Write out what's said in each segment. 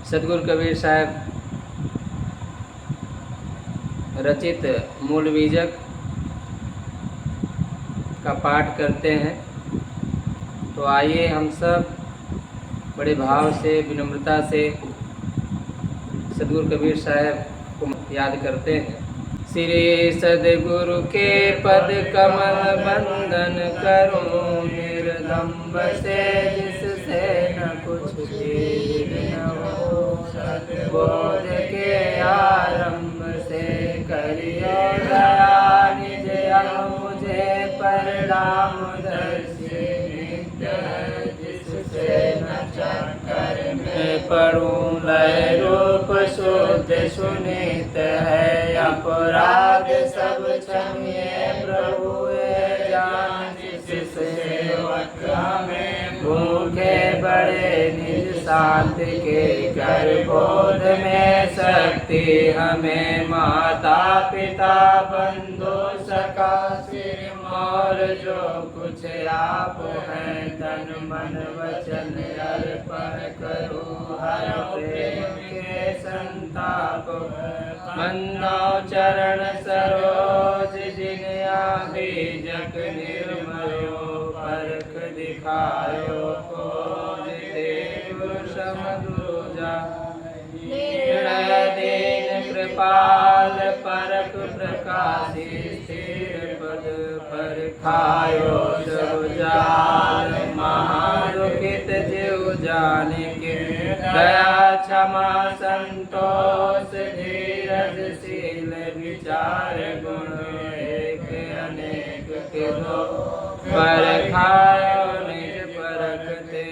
सदगुरु कबीर साहब रचित मूल बीजक का पाठ करते हैं। तो आइए हम सब बड़े भाव से, विनम्रता से सदगुरु कबीर साहब को याद करते हैं। श्री सदगुरु के पद कमल बंदन करूं, निर्दम्ब से जिससे न कुछ भेद न हो। सद्बोध के आरंभ से करियो दया, निज अब मुझे परिणाम दर्शी नित्य, जिससे न चक्कर में पढ़ूं। लय रूप शुद्ध सुनीत है, अपराध सब क्षम्य प्रभु जान। जिस सेवक में भूखे बड़े निज साथ के कर, बोध में शक्ति हमें माता पिता बंधु सका सिर मोर। जो कुछ आप हैं तन मन वचन अर्पण करूं, हर प्रेम के संताप मन्नो चरण सरोज। जिन बीजक निर्मयो परख दिखायो को, देव समदुजा निर्णय दीन कृपाल परख प्रकाशी। स्थिर पद पर खायो सब जाल, महादुखित जीव जाने के दया क्षमा संतोष। धीरज शील विचार गुण एक अनेक के दो, परखायो निज परखते।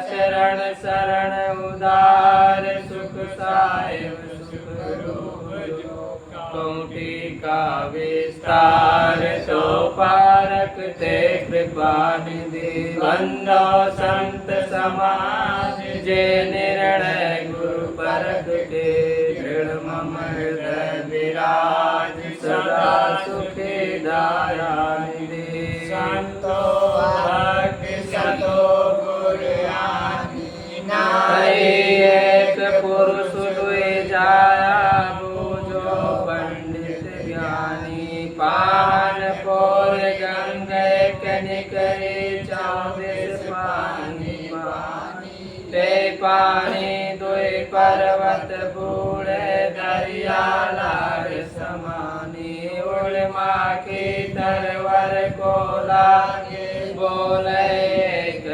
शरण शरण उदार सुख साहेब सुख रूप, कोटि का विस्तार तो पारखते। कृपा निधि बंधो संत समाज, जे निर्णय गुरु परख के। दृढ़ मम हृदय विराज, सदा सुखी दया निधि। संतो भक्ति सतो गुरु आदि नाहि, एक पुरुष दुई जाया बूझो पंडित ज्ञानी। पान पोर गंगे कनिक 24 पानी पानी, ते पानी दुई पर्वत बूढ़े दरिया लाग समानी। उड़ माखी तरवर को लागे, बोले एक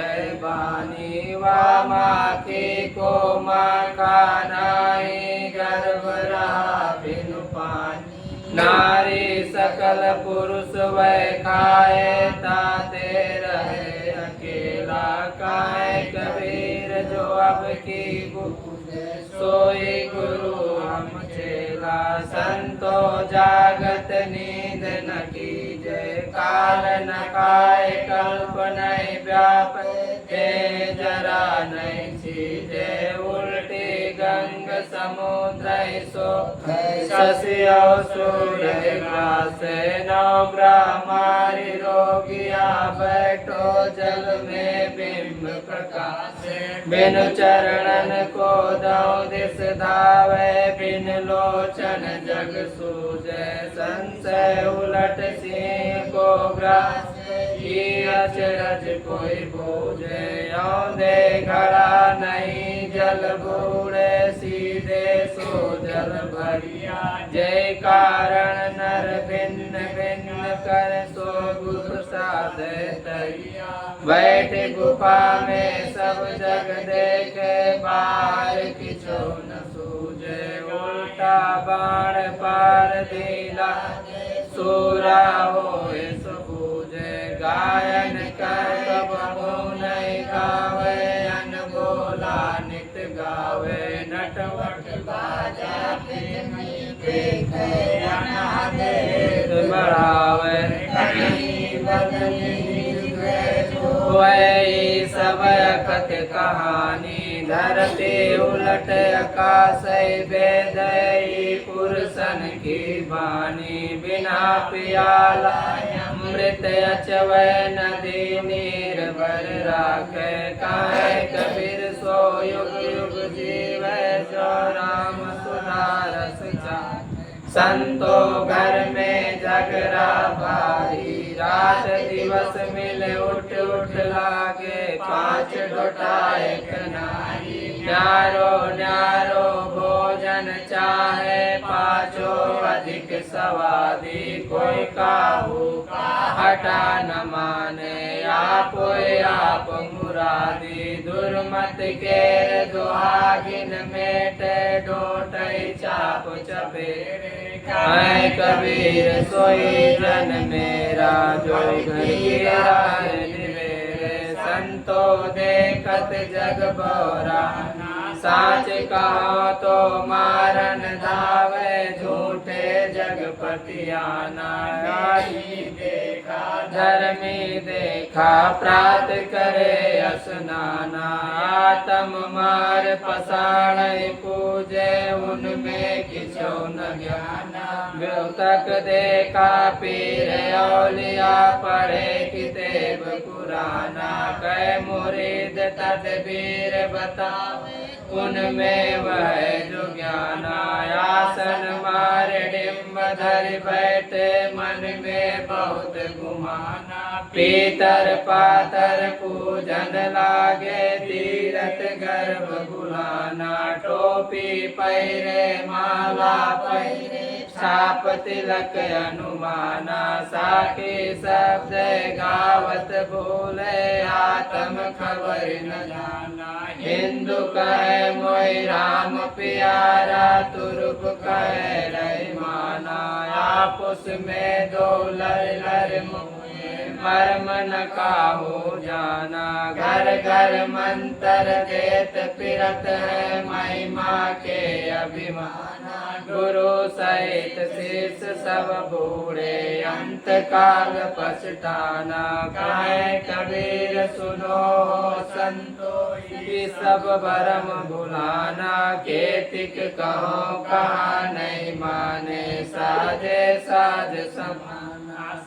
बानी। वा माखी को माखा नाई, गर्भ रहा बिनु पानी। नारी सकल पुरुष वह खाए, ताते रहे अकेला काहे। कबीर जो अब की बूझे, सोई गुरु हम चेला। संतो जागत नींद न कीजे, काल न खाए कल्प नहीं व्याप। ते जरा नहीं छीजे, उल्टी गंग समुद्र सो। शशियो सूर्य ग्रास नौ ब्रह्मारी रोगिया, बैठो जल में बिंब प्रकाश। बिनु चरणन को दो दिस धावे, बिन लोचन जग सूझे। संशय उलट सिंह को ग्रास, ये अचरज कोई बूझे। औंधे घड़ा नहीं जल बूढ़े, सीधे सो जल भरिया। जय कारण नर भिन्न भिन्न कर, सो गुरु साधे तरिया। बैठ गुफा में सब जग देखे, बाहर किछो न सूझे। उल्टा बाण पार दिला, सूरा होए सो बूझे। गायन कर कब नहीं गावे, अन बोला नित गावे। नटवट बाजा देखे, अनादे बढ़ावे। वही सब कथ कहानी, धरती उलट आकाश बेदई। पुरुषन की बानी, बिना पियाला अमृत अचवै। नदी नीर भर राखे, काहे कबीर सो युग युग जीवे। संतो घर में झगड़ा भारी, रात दिवस मिल उठ उठ लागे, पांच डोटा एक नारी। न्यारो न्यारो भोजन चाहे, पाँचों अधिक स्वादी, कोई काहू का हटा न माने, आप मुरादी। दुर्मत के दुहागिन मेटे, डोटई चाप चपेरे, मैं कबीर सोई जन मेरा, जो घर गिरा निवेरे। संतो देखत जग बौरा, साच कहो तो मारन धावे, झूठे जगपतियाना। देखा धर्मी देखा, प्रात करे स्नाना, आत्म मार पसाण पूजे, उनमें किछो न ज्ञाना। तक देखा पीर औलिया, पढ़े किताब कुराना, कै मुरीद तदबीर बतावे, उनमें वह जो ज्ञाना। आसन मार डिम्ब धर बैठे, मन में बहुत गुमाना, पीतर पातर पूजन लागे, तीरथ गर्भ बुलाना। टोपी पैरे माला पैरे, छाप तिलक अनुमाना, साखी शब्द गावत बोले, आत्म खबर न जाना। हिंदू कहे मोई राम प्यारा, तुर्क कहे रहीमाना, आपस में दो लर मर्म न काहू जाना। घर घर मंत्र देत फिरत है, महिमा के अभिमाना। गुरु सहित शीश सब बूढ़े, अंत काल पछताना। कहे कबीर सुनो संतो, ये सब भरम भुलाना। केतिक कहो कहा नहीं माने, साजे साज समाना।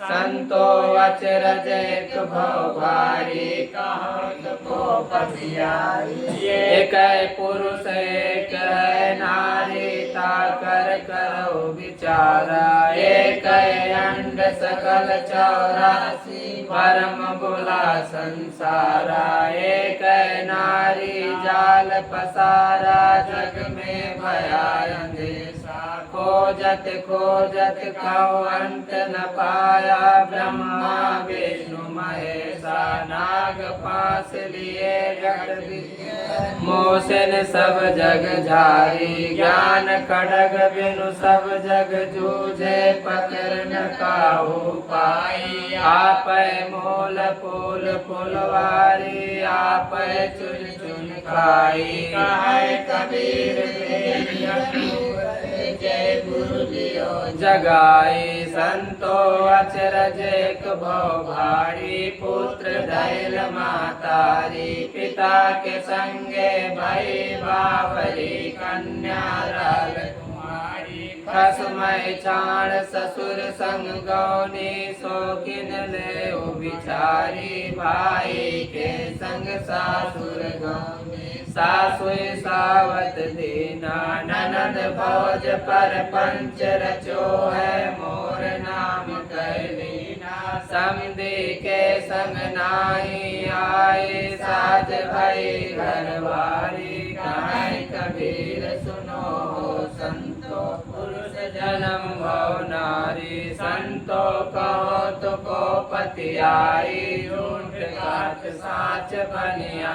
संतो अचरज एक भव भारी, कहो को पथियारी। एक है पुरुष एक है नारी, ताकर करो विचारा। एक है अंड सकल 84, परम बुला संसारा। एक है नारी जाल पसारा, जग में भया अंधेसा। खोजत खोजत कहो अंत न पाया, ब्रह्मा विष्णु महेशा। नाग पास लिए जगत मोशन सब जग झारी, ज्ञान खड़ग बिनु सब जग जूझे, पकड़ न काहू पाई। आप मोल फूल फुलवारी, आप चुन चुन खाई। कहे कबीर जय गुरु लियो जगाई। संतो अचरज एक भव भारी, पुत्र दैल मातारी। पिता के संगे भई बावरी, कन्या राल कुमारी। खसमय चाण ससुर संग गौनी, शौकीन ले बिचारी। भाई के संग सासुर गौनी, सासुई सावत दीना। ननद भोज पर पंच रचो है, मोर नाम कैलीना। समधी के संग नाई आए, साज भई घरवारी। कहे कबीर सुनो संतो, पुरुष जन्म भव नारी। संतो कहो तो को पति आई, झूठ घाट साच बनिया।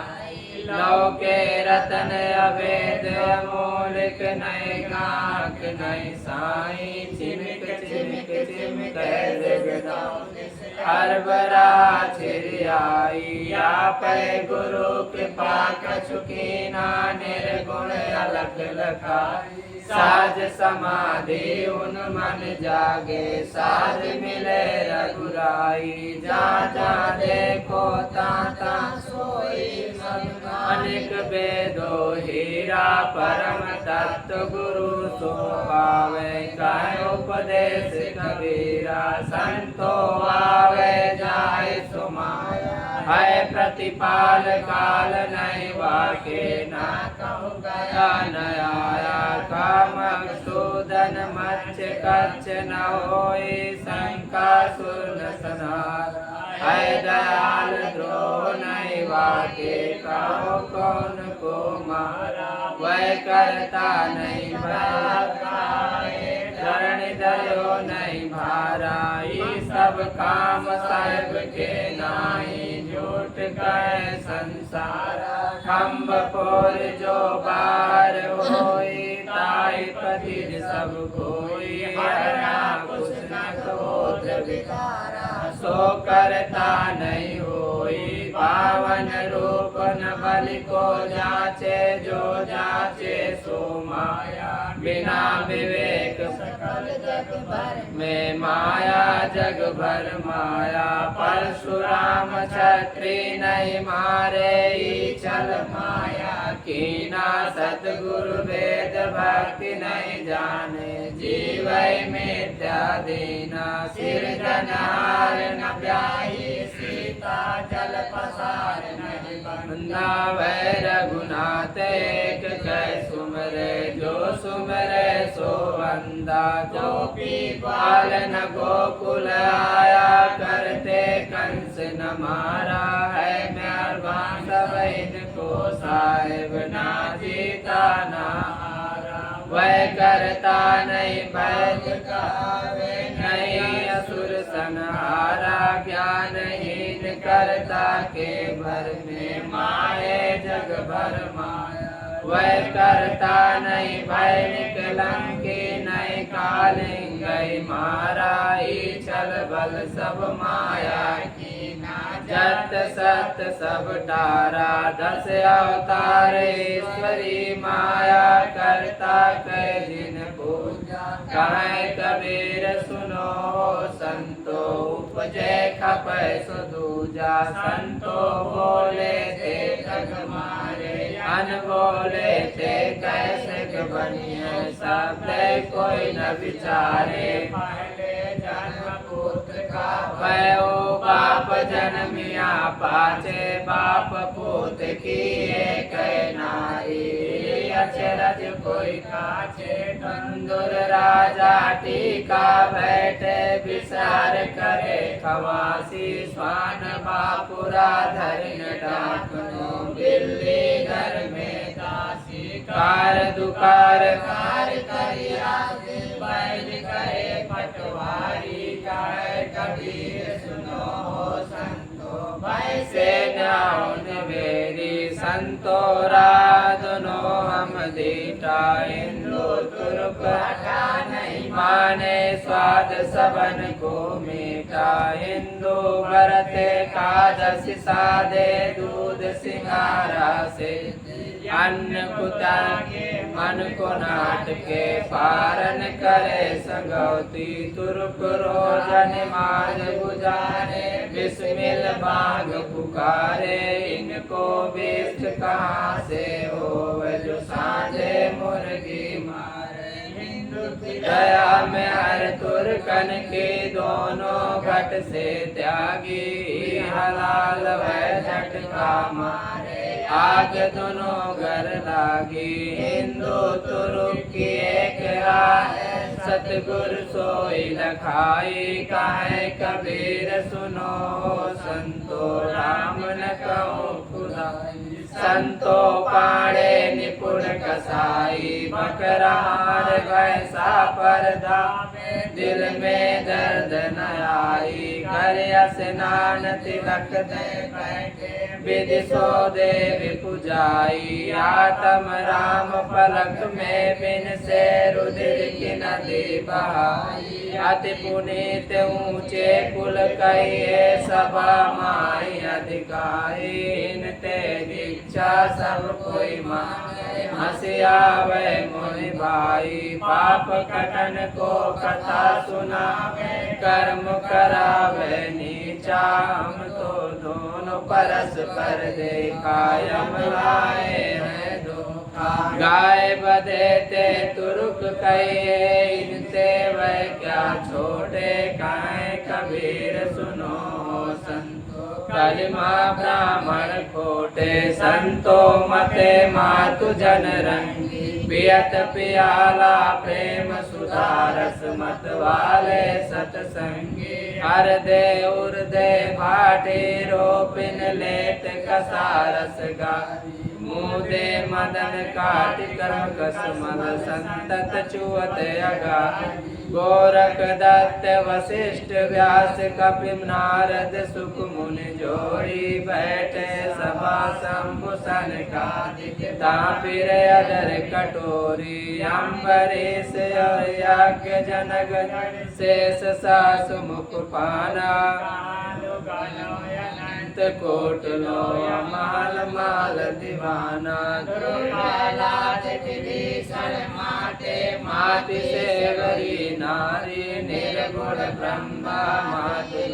लौके रतन अभेद अमोलिक, नहीं गाहक नहीं साई। चिमिक चिमिक चिमिक हरबरा छिरियाई। आप गुरु कृपा कछुकीना, निर्गुण अलख लखाई। साज समाधि उन मन जागे, साज मिले रघुराई। जा जा देखो ता सोई, अनेक वेदो हीरा। परम तत्व गुरु सो पावे, कहे उपदेश कबीरा। संतो आवे जाय सुमाया, है प्रतिपाल काल नहीं वाके। ना कहूँ गया न आया, काम सूदन मत्स्य कच्छ न होई शंका सुर संहार। है दयाल द्रोह नहीं वाके कहो कौन को मारा। वह करता नहीं शरण दयो नहीं भारा। ये सब काम साहेब के नाई झूठ कहे संसार। खम्ब पोर जो बाहर होई ताई पति सब कोई। हरना कुछ न क्रोध विकारा सो करता नहीं होई। पावन रूप न बलि को जाचे जो जाचे सो माया। बिना विवेक सकल जग भर में माया जग भर माया। परशुराम छत्री नहीं मारे चल माया। कीना सतगुरु वेद भक्ति नहीं जाने। जीव मिथ्या दीना सिरजनहार न ब्याही। सीता जल पसार नहीं बंदा। वै रघुनाथ एक कह सुमरे जो सुमरे सो बंदा। जो पी पालन गोकुल आया करते कंस न मारा। है मेहरबान सब इनको साहेब ना जीता ना हारा। वह करता नहीं बैद कहावे नहीं असुर संहारा। ज्ञानहीन करता के भर में माए जग भर माया। वह करता नहीं भय निकलंकी नहीं कालिंगई मारा। चल बल सब माया की जत सत सब तारा। 10 अवतार ईश्वरी माया करता कै दिन पूजा। कहे कबीर सुनो संतो उपजे खपै सो दूजा। संतो बोले थे ठग मारे अन बोले थे कैसे बनिए। सब कोई न विचारे पहले जन्म पुत्र का भयो। बाप जन्मिया पाचे बाप पूत की एक नारी। अचरज कोई काचे तंदुर राजा टीका बैठे विचार करे खवासी। स्वान बापुरा धरिन डाकनो बिल्ली घर में दासी। कार दुकार कार करिया बैल करे पटवारी। कहे कबीर सुनो संतो वैसे न्याउन मेरी। संतो राधनो हम दीटा इंदु तुर्क हटा नहीं माने। स्वाद सबन को मीठा हिंदू भरते कादसी सादे। दूध सिंगारा से अन्न कुता के मन को नाट के पारन करे संगौती। तुर्क रोजन माज गुजारे बिस्मिल बाग पुकारे। इनको बिष्ट कहाँ से हो जो साझे मुर्गी मारे। हिंदू की दया में हर तुर्कन के दोनों घट से त्यागी। हलाल वह झटका मारे आग दोनों घर लागी। हिंदू तुर्क की एक राह सतगुरु सोई लखाई। कहे कबीर सुनो संतो राम न कहो खुदाई। संतो पाड़े निपुण कसाई। बकरार वैसा पर्दा दिल में दर्द न आई। कर स्नान तिलक दे बैठे विधि सो देवी पुजाई। आत्म राम पलक में बिन से रुधिर की नदी बहाई। अति पुनीत ऊंचे कुल कहिए सभा माई अधिकारी। इनते दीक्षा सब कोई माने हंसिया वे मोहि भाई। पाप कटन को कथा सुनावे कर्म करावे नीचा। हम तो दोनों परस्पर देखा यम लाए हैं धोखा। गाय बधेते तुर्क कहिए इनसे वह क्या छोटे। कहे कबीर सुनो संतो कलिमा ब्राह्मण खोटे संतो मते मातु जन रंगी पियत पियाला प्रेम सुधारस मत वाले सतसंगी हर दे उर्दे भाटे रोपिन लेट कसारस गारी मुदे मदन काट कर्म कसमल संतत चुवत अगा गोरख दत्त वशिष्ठ व्यास कपिल नारद सुख मुनि जोड़ी बैठे सभा शंभु सनकादिक तापिर अदर कटोरी अम्बरीश और यज्ञ जनक शेष सासु मुख पाना कोट लो माल माल दीवाना माति सेवरी नारी निर्गुण ब्रह्मा माति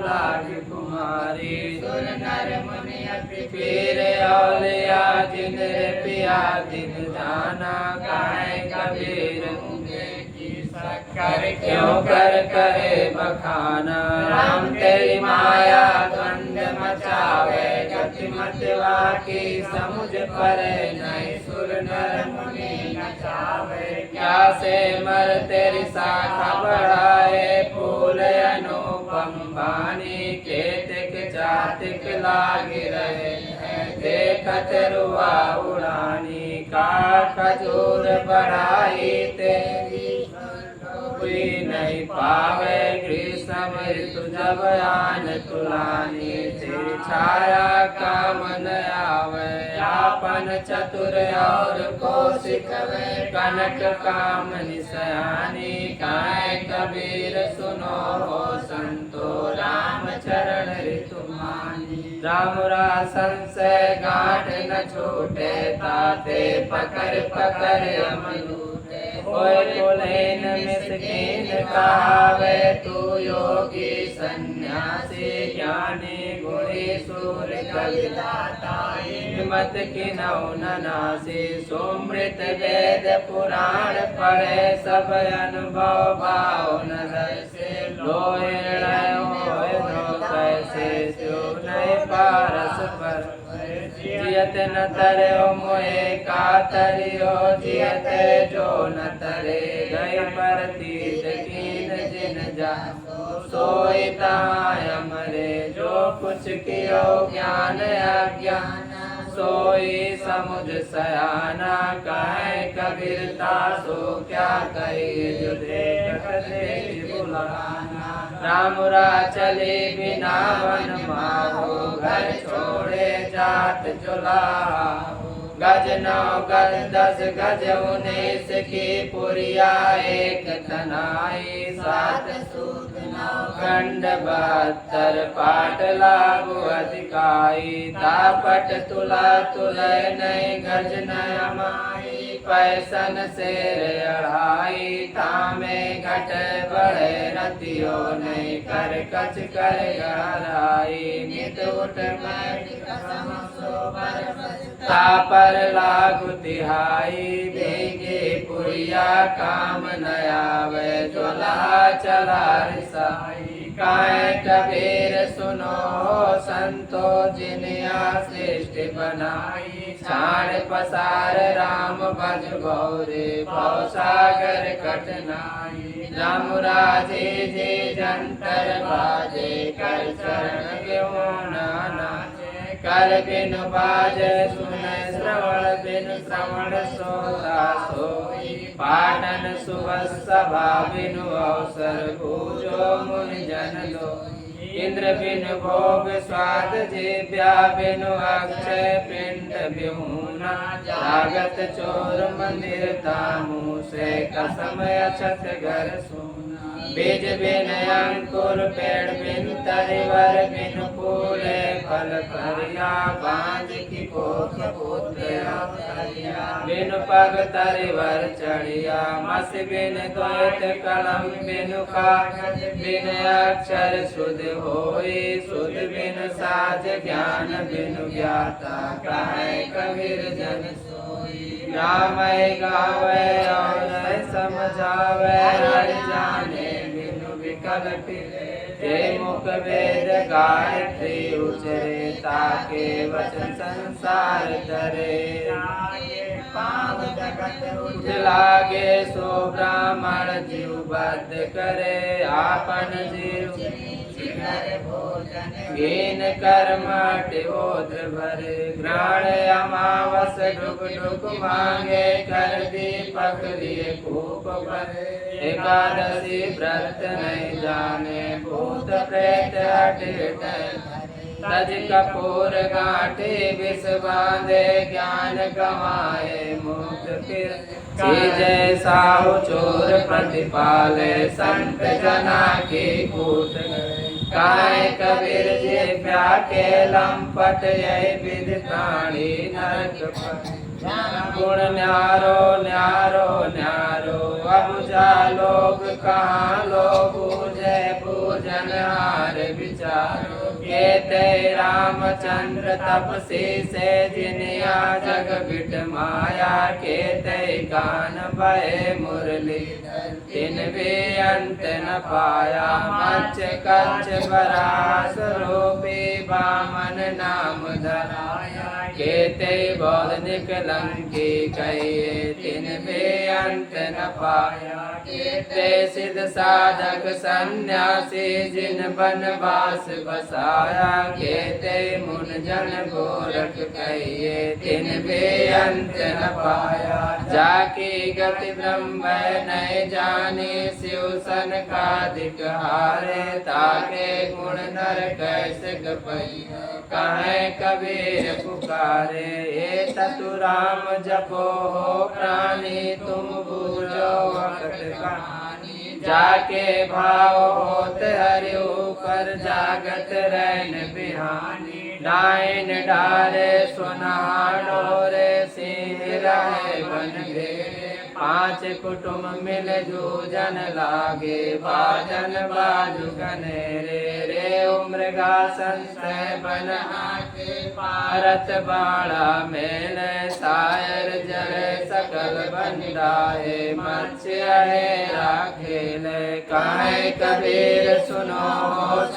लाग कुमारी सुर नर मुनि पीर औलिया जिन पिया दिन जाना गाय कबीर कर क्यों कर करे बखाना राम तेरी माया द्वंद मचावे गति मतवा की समुझ परे नहीं सुर नर मुनि नचावे क्या से मर तेरी शाखा बढ़ाए फूल अनुपम बानी केतिक जातिक लागी रहे देखत रुआ उड़ानी का खजूर बढ़ाई तेरी कोई नहीं पावे ग्रीष्म ऋतु जब आन तुलानी तेरी छाया काम न आवे आपन चतुर और कौशिक कनक काम निसयानी काय कबीर सुनो हो संतो राम चरण ऋतु मानी राम रासन से गांठ न छूटे ताते पकड़ पकड़ अमलूटे कोई कुलेन मिसकीन कहावे तू योगी सन्यासी ज्ञानी गुणी सूर कविदाता हिम्मत की नौनासी सुमृत वेद पुराण पढ़े सब अनुभव भाव नजर से लोए कैसे नहीं पारस पर जियत न तरे मोए का तरियो जियत जो न तरे गए पर तीत कीन जिन जा सोई तामरे जो कुछ कियो ज्ञान अज्ञान सोई समुझ सयाना कहे कबीरता सो क्या कहिए जो देखत देख बुलाना राम चले बिना वन माहो घर छोड़े जात चुला गज 9 गज 10 गज 19 की पुरिया एक तनाई 7 सूत 9 खंड 72 पाठ लागू अधिकाई तापट तुला तुलय नहीं गज न माई पैसन शेर अढ़ाई तामे घट बढ़े रतियो नहीं कर कच कर गहराई नित उठ बैठ कसम सो तापर लागु तिहाई देगे पुरिया काम न आवे ज्वला चला रिसाई काय कबीर सुनो संतो जिनिया सृष्टि बनाई छाड़ पसार राम भज गौरे भव सागर कठनाई राम राजे जे जंतर बाजे कर चरण क्यों नाचे कर बिन बाज सुन श्रवण बिन श्रवण सोता सोई पाटन सुबह सभा बिनु अवसर पूजो मुनि जन लो इंद्र बिन भोग स्वाद जीव्या बिनु अक्षय पिंड बिहूना जागत चोर मंदिर तामू से कसम अछत घर सोना बीज बिन अंकुर पेड़ बिन तरिवर बिन फूले फल फरिया बांझ की कोख पुत्रिया बिन पग तरिवर चढ़िया मस बिन द्वैत कलम बिन कागज बिन अक्षर शुद्ध होई शुद्ध बिन साज ज्ञान बिन ज्ञाता कहे कबीर जन सोई रामय गावे और समझावे हर जाने बिनु विकल फिरे जे मुख वेद गायत्री उचरे ताके वचन संसार तरे पाव जगत उठ लागे सो ब्राह्मण जीव बद्ध करे आपन जीव हीन कर्म टिवोद्र भरे ग्राण अमावस डुग डुग मांगे कर दीपक लिए खूब भरे एकादशी व्रत नहीं जाने भूत प्रेत हटे तज कपूर गांठे विष बांधे ज्ञान गवाए मुक्त फिर जय साहु चोर प्रतिपाले संत जना की कूट काय कबीर जे प्याके लंपट यही विधि प्राणी नरक गुण न्यारो न्यारो न्यारो अब जा लोग कहाँ लोग जय पूजन हार विचारो केते रामचंद्र तपसी से जिनिया जग बिट माया केते गान भय मुरली तिन भी अंत न पाया मच कच्छ बरास रूपी बामन नाम धराया केते बौद्ध निकलंकी कहिए तिन भी अंत न पाया केते सिद्ध साधक सन्यासी जिन बनवास बसाया केते मुन जन गोरख कहिए तिन भी अंत न पाया जाकी गति ब्रह्म नहीं जानी शिव सन का दिक हारे ताके गुण नर कैसे गपई कहे कबीर पुकारे ये ततु राम जपो हो प्राणी तुम बूझो वक्त कहानी जाके भाव होत हरि ऊपर जागत रैन बिहानी डाइन डारे सुनाड़ो रे सिंह रहे बन घेरे पांच कुटुम मिल जूझन लागे बाजन बाजू गनेरे रे उम्रगा संशय बन आके भारत बाड़ा मेल सायर जले सकल बंदाए मत्स्य है राखेल काहे कबीर सुनो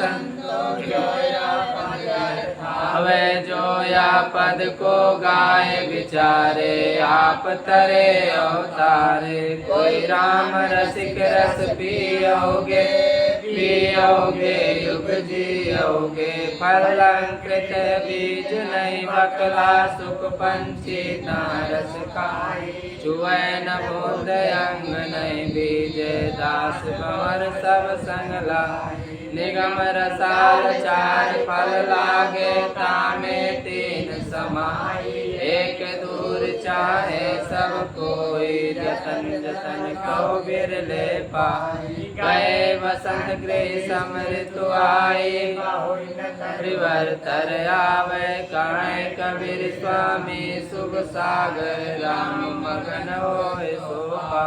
संतो जोया हवे जोया पद को गाय विचारे आप तरे अवतारे कोई राम रसिक रस पियोगे पियोगे युग जियोगे फलंकृत बीज नहीं बकला सुख पंछी नारस खाई चुए न बोध अंग नहीं बीज दास भंवर सब संग लाई निगम रसाल चार फल लागे तामे तीन समाई एक दूर चाहे सब कोई जतन जतन को बिरले पाई गए वसंत गृह समृतु आई परिवर्तर आवे कहे कबीर स्वामी शुभ सागर राम मगन होए सोपा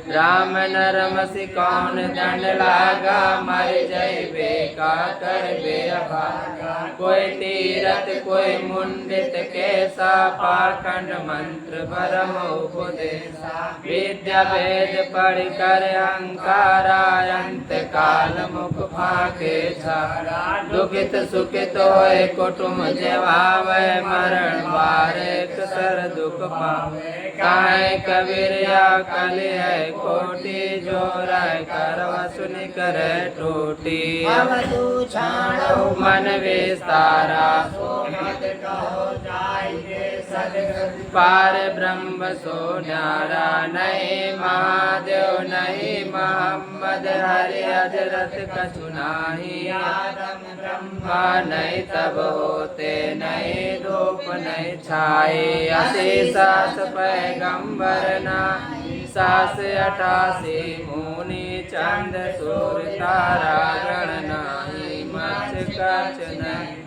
राम नरम सि कौन दंड लागा मर जय बेका कर बेअभागा कोई तीरथ कोई मुंडित कैसा पाखंड मंत्र परम उपदेशा विद्या वेद पढ़ कर अहंकारा अंत काल मुख फाके छाड़ा दुखित सुखित होए कुटुम जेवावे मरण बारे सर दुख पावे काहे कबीर या कली है कोटि जोराय करव सुनि करे टोटी मन विस्तारा पार ब्रह्म सो न्यारा नहीं महादेव नहीं मोहम्मद हरि हजरत कछु नाही आदम ब्रह्मा नहीं तब होते नहीं धूप नहीं छाए असी सास पैगंबर नाही सास 88 मुनि चंद सूर्य तारा गण नाही मच कछ नहीं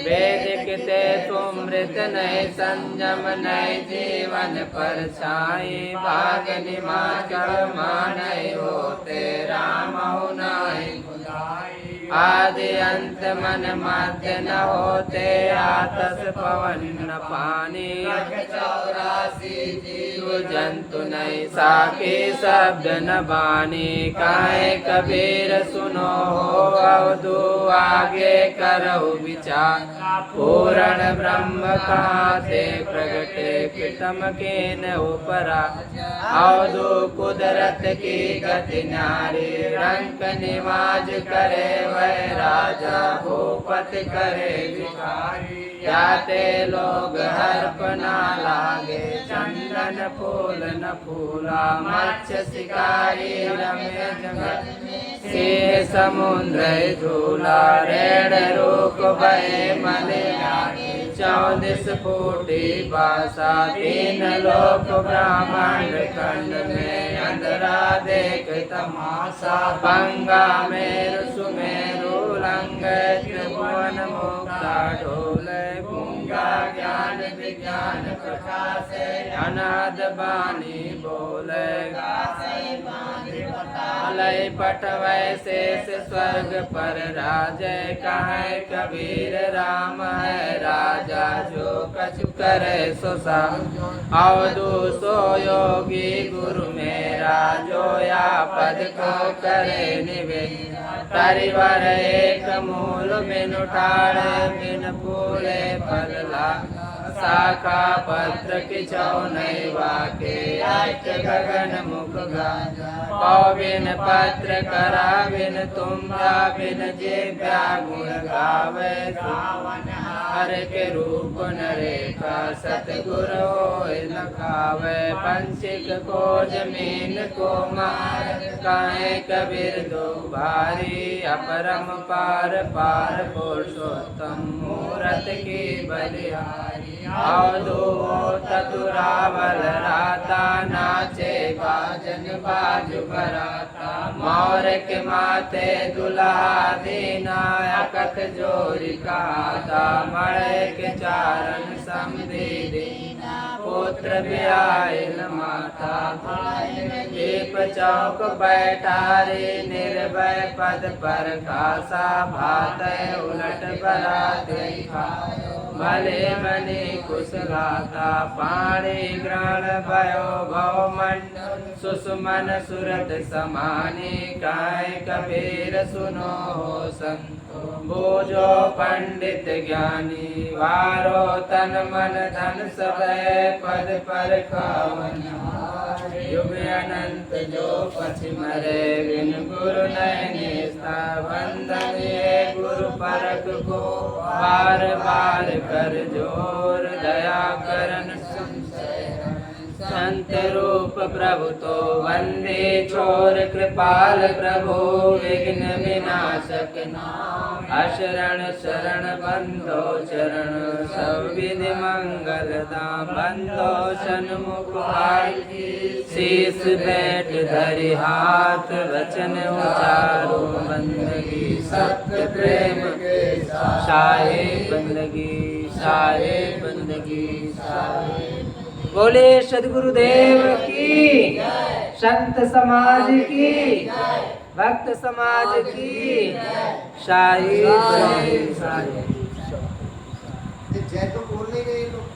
वेदिक ते सुमृत नहीं संयम नहीं जीवन पर छाई भाग निमाचल नहीं होते राम नहीं आदि अंत मन मध्य न होते आतस पवन न पानी 84 वासी जीव जंतु नहीं साके शब्द न बानी काहे कबीर सुनो हो अवधु आगे करो विचार पूर्ण ब्रह्म कहाँ से प्रगटे कितम के न उपरा अवधु कुदरत की गति नारी रंक निवाज करे वह राजा भूपत करे भिखारी याते लोग हर्प ना लागे चंदन फूल न फूला मत्स्य शिकारी रमे जगत से समुद्र झूला रेण रूप भय मले 14 फूटी बासा 3 लोक ब्राह्मण खंड में अंधरा देख तमाशा पंगा मेरु सुमेरु लंग त्रिभुवन मुक्ता ढोल गूंगा ज्ञान विज्ञान प्रकाश अनाद बानी बोले लय पट वैशेष स्वर्ग पर राजय कहे कबीर राम है राजा जो कछु करे सो सा अवधु सो योगी गुरु मेरा जो या पद को करे निवेद परिवार एक मूल बिन उठाड़े बिन फूले फल ला शाखा पत्र किछो नहीं वाके अष्ट गगन मुख गा बिन पत्र करा बिन तुम बिन जेव्या गुण गावे हर के रूप नरेखा सतगुरु न खावे पंचिक को जमीन को मार काहे कबीर दो भारी अपरम पार पार पुरुषोत्तम मूरत की बलिहारी अवधू ततुरावल राता नाचे बाजन बाजू बराता मोर के माथे दुल्हा दीना अकत जोरी कहता मड़े के चारण समधी दीना पुत्र ब्यायल माता दीप चौक बैठारी निर्भय पद पर खासा भात उलट बराते भले मने कुशलाता पाणी ग्रहण भयो भव मंडल सुषमन सुरत समानी काय कबीर सुनो हो संतो बोझो पंडित ज्ञानी वारो तन मन धन सब पद पर खावन युग अनंत जो पछ मरे बिन गुरु नैने बंधन गुरु परक को बार बार कर जोर दया करन संत रूप प्रभु तो वंदे छोर कृपाल प्रभु विघ्न विनाशक नाम अशरण शरण बंदो चरण सब विधि मंगल दाम बंदो सन्मुख भाई शीस बैठ धरि हाथ वचन उचारो बंदगी सत्य प्रेम शाहे बंदगी शाहे बंदगी शाहे बोले सद्गुरुदेव की संत समाज की भक्त समाज की शाही शाही जय तो बोल नहीं रहे लोग